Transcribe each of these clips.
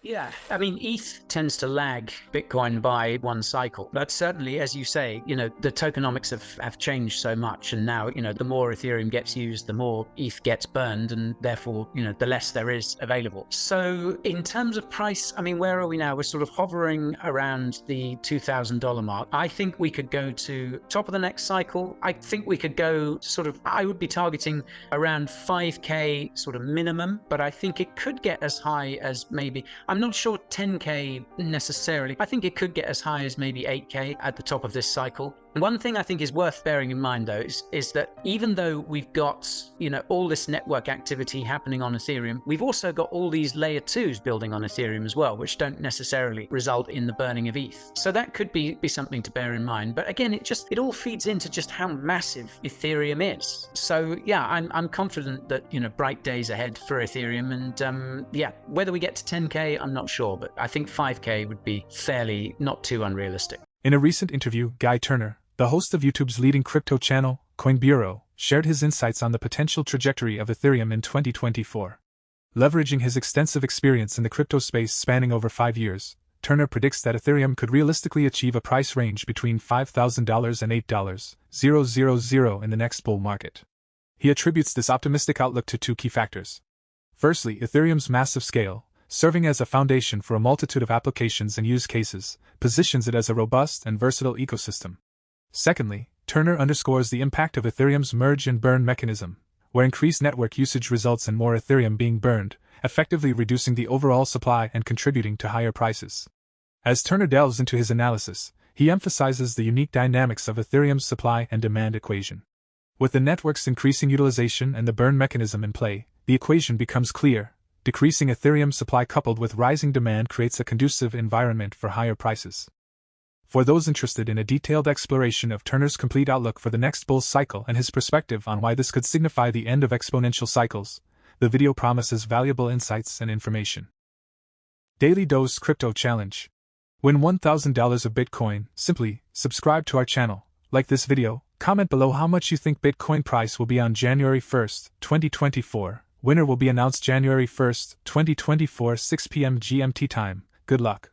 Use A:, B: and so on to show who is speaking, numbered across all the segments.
A: Yeah, I mean, ETH tends to lag Bitcoin by one cycle. But certainly, as you say, the tokenomics have changed so much. And now, the more Ethereum gets used, the more ETH gets burned. And therefore, the less there is available. So in terms of price, I mean, where are we now? We're sort of hovering around the $2,000 mark. I think we could go to top of the next cycle. I think we could go I would be targeting around 5K sort of minimum, but I think it could get as high as maybe, I'm not sure 10K necessarily. I think it could get as high as maybe 8K at the top of this cycle. One thing I think is worth bearing in mind, though, is that even though we've got, all this network activity happening on Ethereum, we've also got all these layer 2s building on Ethereum as well, which don't necessarily result in the burning of ETH. So that could be something to bear in mind. But again, it all feeds into just how massive Ethereum is. So yeah, I'm confident that, bright days ahead for Ethereum. And yeah, whether we get to 10K, I'm not sure, but I think 5K would be fairly not too unrealistic.
B: In a recent interview, Guy Turner, the host of YouTube's leading crypto channel, Coinbureau, shared his insights on the potential trajectory of Ethereum in 2024. Leveraging his extensive experience in the crypto space spanning over 5 years, Turner predicts that Ethereum could realistically achieve a price range between $5,000 and $8,000 in the next bull market. He attributes this optimistic outlook to two key factors. Firstly, Ethereum's massive scale, serving as a foundation for a multitude of applications and use cases, positions it as a robust and versatile ecosystem. Secondly, Turner underscores the impact of Ethereum's merge and burn mechanism, where increased network usage results in more Ethereum being burned, effectively reducing the overall supply and contributing to higher prices. As Turner delves into his analysis, he emphasizes the unique dynamics of Ethereum's supply and demand equation. With the network's increasing utilization and the burn mechanism in play, the equation becomes clear. Decreasing Ethereum supply coupled with rising demand creates a conducive environment for higher prices. For those interested in a detailed exploration of Turner's complete outlook for the next bull cycle and his perspective on why this could signify the end of exponential cycles, the video promises valuable insights and information. Daily Dose Crypto Challenge. Win $1,000 of Bitcoin. Simply subscribe to our channel, like this video, comment below how much you think Bitcoin price will be on January 1st, 2024. Winner will be announced January 1st, 2024, 6 p.m. GMT time. Good luck.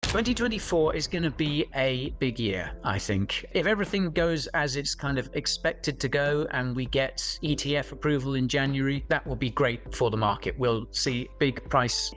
A: 2024 is going to be a big year, I think. If everything goes as it's kind of expected to go and we get ETF approval in January, that will be great for the market. We'll see big price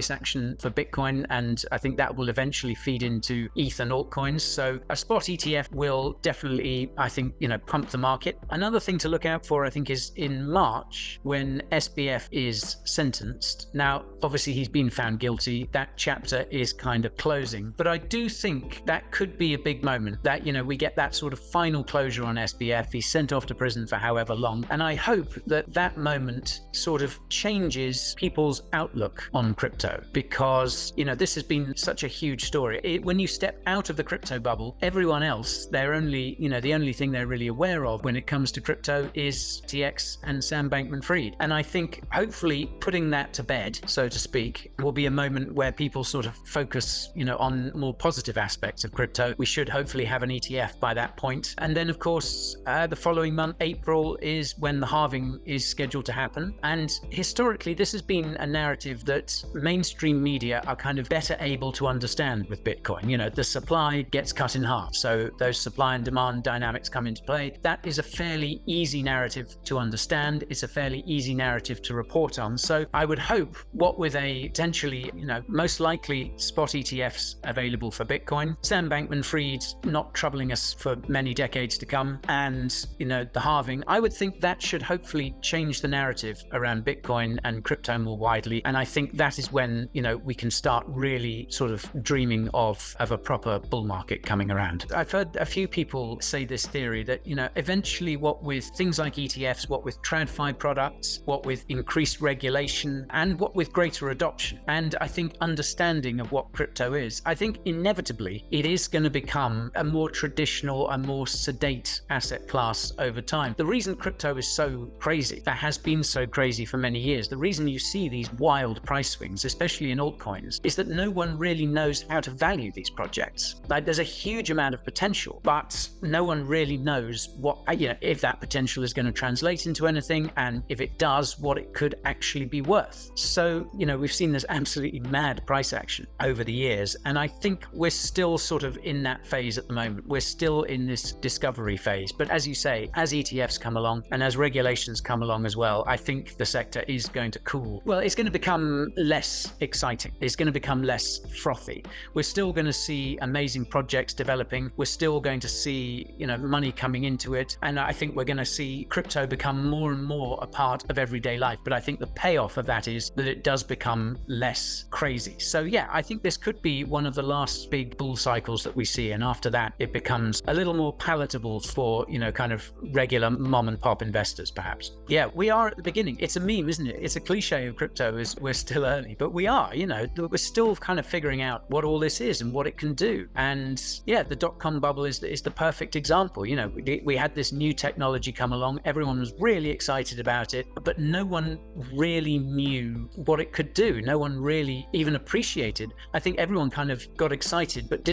A: action for Bitcoin, and I think that will eventually feed into ETH and altcoins. So a spot ETF will definitely, I think, pump the market. Another thing to look out for, I think, is in March when SBF is sentenced. Now, obviously he's been found guilty. That chapter is kind of closing, but I do think that could be a big moment that we get that sort of final closure on SBF. He's sent off to prison for however long, and I hope that moment sort of changes people's outlook on crypto, because this has been such a huge story. When you step out of the crypto bubble, everyone else, they're only the only thing they're really aware of when it comes to crypto is TX and Sam Bankman-Fried, and I think hopefully putting that to bed, so to speak, will be a moment where people sort of focus on more positive aspects of crypto. We should hopefully have an ETF by that point. And then, of course, the following month, April, is when the halving is scheduled to happen. And historically, this has been a narrative that mainstream media are kind of better able to understand with Bitcoin. The supply gets cut in half. So those supply and demand dynamics come into play. That is a fairly easy narrative to understand. It's a fairly easy narrative to report on. So I would hope, what with a potentially, most likely spot ETFs available for Bitcoin, Sam Bankman-Fried not troubling us for many decades to come, and the halving, I would think that should hopefully change the narrative around Bitcoin and crypto more widely. And I think that is when we can start really sort of dreaming of a proper bull market coming around. I've heard a few people say this theory that eventually, what with things like ETFs, what with TradFi products, what with increased regulation, and what with greater adoption, and I think understanding of what crypto crypto is. I think inevitably it is going to become a more traditional, a more sedate asset class over time. The reason crypto is so crazy, that has been so crazy for many years, the reason you see these wild price swings, especially in altcoins, is that no one really knows how to value these projects. Like, there's a huge amount of potential, but no one really knows what, if that potential is going to translate into anything, and if it does, what it could actually be worth. So, we've seen this absolutely mad price action over the years, and I think we're still sort of in that phase at the moment. We're still in this discovery phase. But as you say, as ETFs come along and as regulations come along as well, I think the sector is going to cool. Well, it's going to become less exciting. It's going to become less frothy. We're still going to see amazing projects developing. We're still going to see, money coming into it. And I think we're going to see crypto become more and more a part of everyday life. But I think the payoff of that is that it does become less crazy. So yeah, I think this could be one of the last big bull cycles that we see. And after that, it becomes a little more palatable for, kind of regular mom and pop investors, perhaps. Yeah, we are at the beginning. It's a meme, isn't it? It's a cliche of crypto is we're still early, but we are, we're still kind of figuring out what all this is and what it can do. And yeah, the dot-com bubble is the perfect example. We had this new technology come along. Everyone was really excited about it, but no one really knew what it could do. No one really even appreciated. I think everyone kind of got excited, but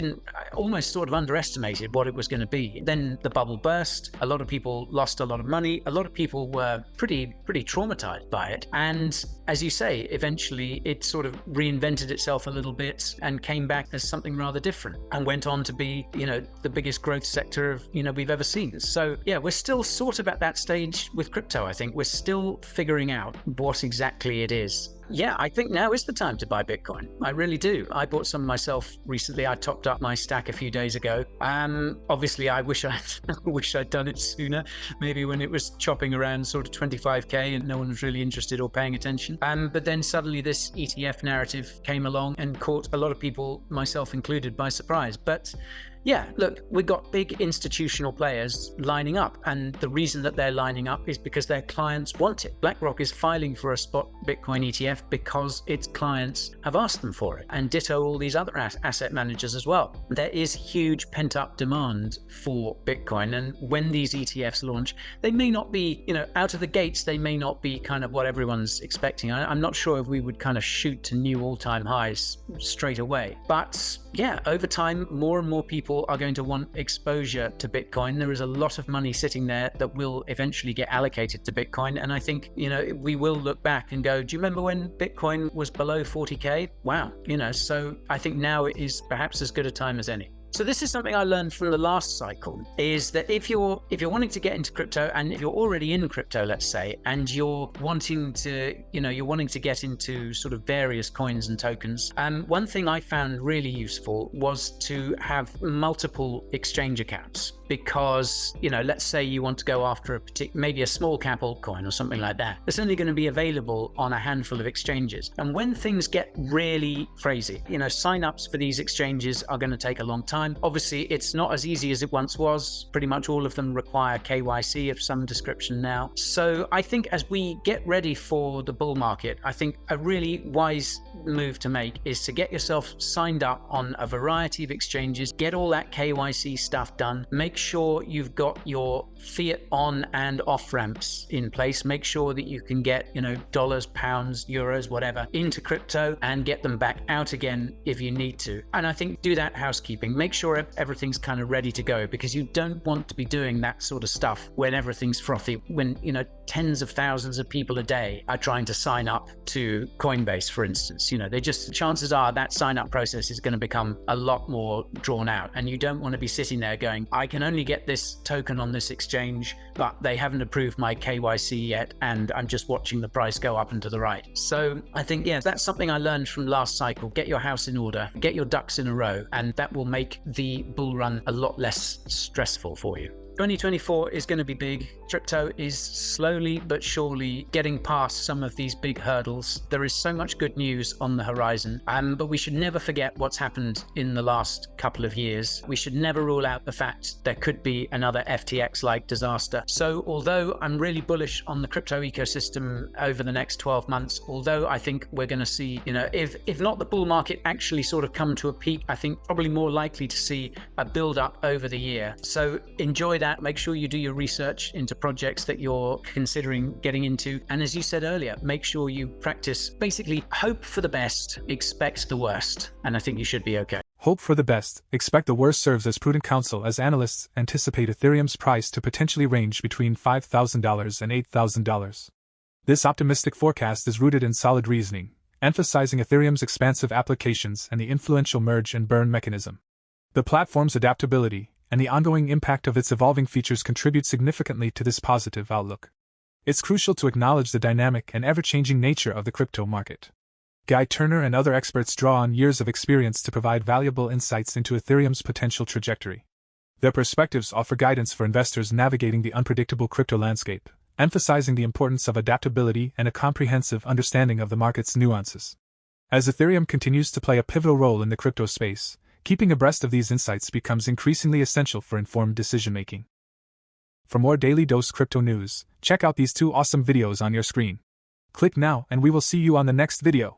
A: almost sort of underestimated what it was going to be. Then the bubble burst. A lot of people lost a lot of money. A lot of people were pretty traumatized by it. And as you say, eventually it sort of reinvented itself a little bit and came back as something rather different and went on to be, the biggest growth sector we've ever seen. So yeah, we're still sort of at that stage with crypto. I think we're still figuring out what exactly it is. Yeah, I think now is the time to buy Bitcoin. I really do. I bought some myself recently. I topped up my stack a few days ago. Obviously, I wish I'd done it sooner. Maybe when it was chopping around sort of 25k and no one was really interested or paying attention. But then suddenly this ETF narrative came along and caught a lot of people, myself included, by surprise. But yeah, look, we've got big institutional players lining up, and the reason that they're lining up is because their clients want it. BlackRock is filing for a spot Bitcoin ETF because its clients have asked them for it, and ditto all these other asset managers as well. There is huge pent-up demand for Bitcoin, and when these ETFs launch, they may not be, out of the gates, they may not be kind of what everyone's expecting. I'm not sure if we would kind of shoot to new all-time highs straight away, but yeah, over time, more and more people are going to want exposure to Bitcoin. There is a lot of money sitting there that will eventually get allocated to Bitcoin. And I think, we will look back and go, do you remember when Bitcoin was below 40K? Wow. So I think now it is perhaps as good a time as any. So this is something I learned from the last cycle, is that if you're wanting to get into crypto, and if you're already in crypto, let's say, and you're wanting to get into sort of various coins and tokens, one thing I found really useful was to have multiple exchange accounts. Because, let's say you want to go after maybe a small cap altcoin or something like that. It's only going to be available on a handful of exchanges. And when things get really crazy, signups for these exchanges are going to take a long time. Obviously, it's not as easy as it once was. Pretty much all of them require KYC of some description now. So I think as we get ready for the bull market, I think a really wise move to make is to get yourself signed up on a variety of exchanges, get all that KYC stuff done, make sure you've got your fiat on and off ramps in place. Make sure that you can get, dollars, pounds, euros, whatever, into crypto and get them back out again if you need to. And I think do that housekeeping. Make sure everything's kind of ready to go, because you don't want to be doing that sort of stuff when everything's frothy, when, tens of thousands of people a day are trying to sign up to Coinbase, for instance. Chances are that sign up process is going to become a lot more drawn out, and you don't want to be sitting there going, I can only get this token on this exchange, but they haven't approved my KYC yet, and I'm just watching the price go up and to the right. So I think, that's something I learned from last cycle. Get your house in order, get your ducks in a row, and that will make the bull run a lot less stressful for you. 2024 is going to be big. Crypto is slowly but surely getting past some of these big hurdles. There is so much good news on the horizon, but we should never forget what's happened in the last couple of years. We should never rule out the fact there could be another FTX-like disaster. So although I'm really bullish on the crypto ecosystem over the next 12 months, although I think we're going to see, if not the bull market actually sort of come to a peak, I think probably more likely to see a build up over the year. So enjoy that. Make sure you do your research into projects that you're considering getting into. And as you said earlier, make sure you practice basically hope for the best, expect the worst. And I think you should be okay.
B: Hope for the best, expect the worst serves as prudent counsel as analysts anticipate Ethereum's price to potentially range between $5,000 and $8,000. This optimistic forecast is rooted in solid reasoning, emphasizing Ethereum's expansive applications and the influential merge and burn mechanism. The platform's adaptability and the ongoing impact of its evolving features contribute significantly to this positive outlook. It's crucial to acknowledge the dynamic and ever-changing nature of the crypto market. Guy Turner and other experts draw on years of experience to provide valuable insights into Ethereum's potential trajectory. Their perspectives offer guidance for investors navigating the unpredictable crypto landscape, emphasizing the importance of adaptability and a comprehensive understanding of the market's nuances. As Ethereum continues to play a pivotal role in the crypto space, keeping abreast of these insights becomes increasingly essential for informed decision-making. For more Daily Dose Crypto news, check out these two awesome videos on your screen. Click now and we will see you on the next video.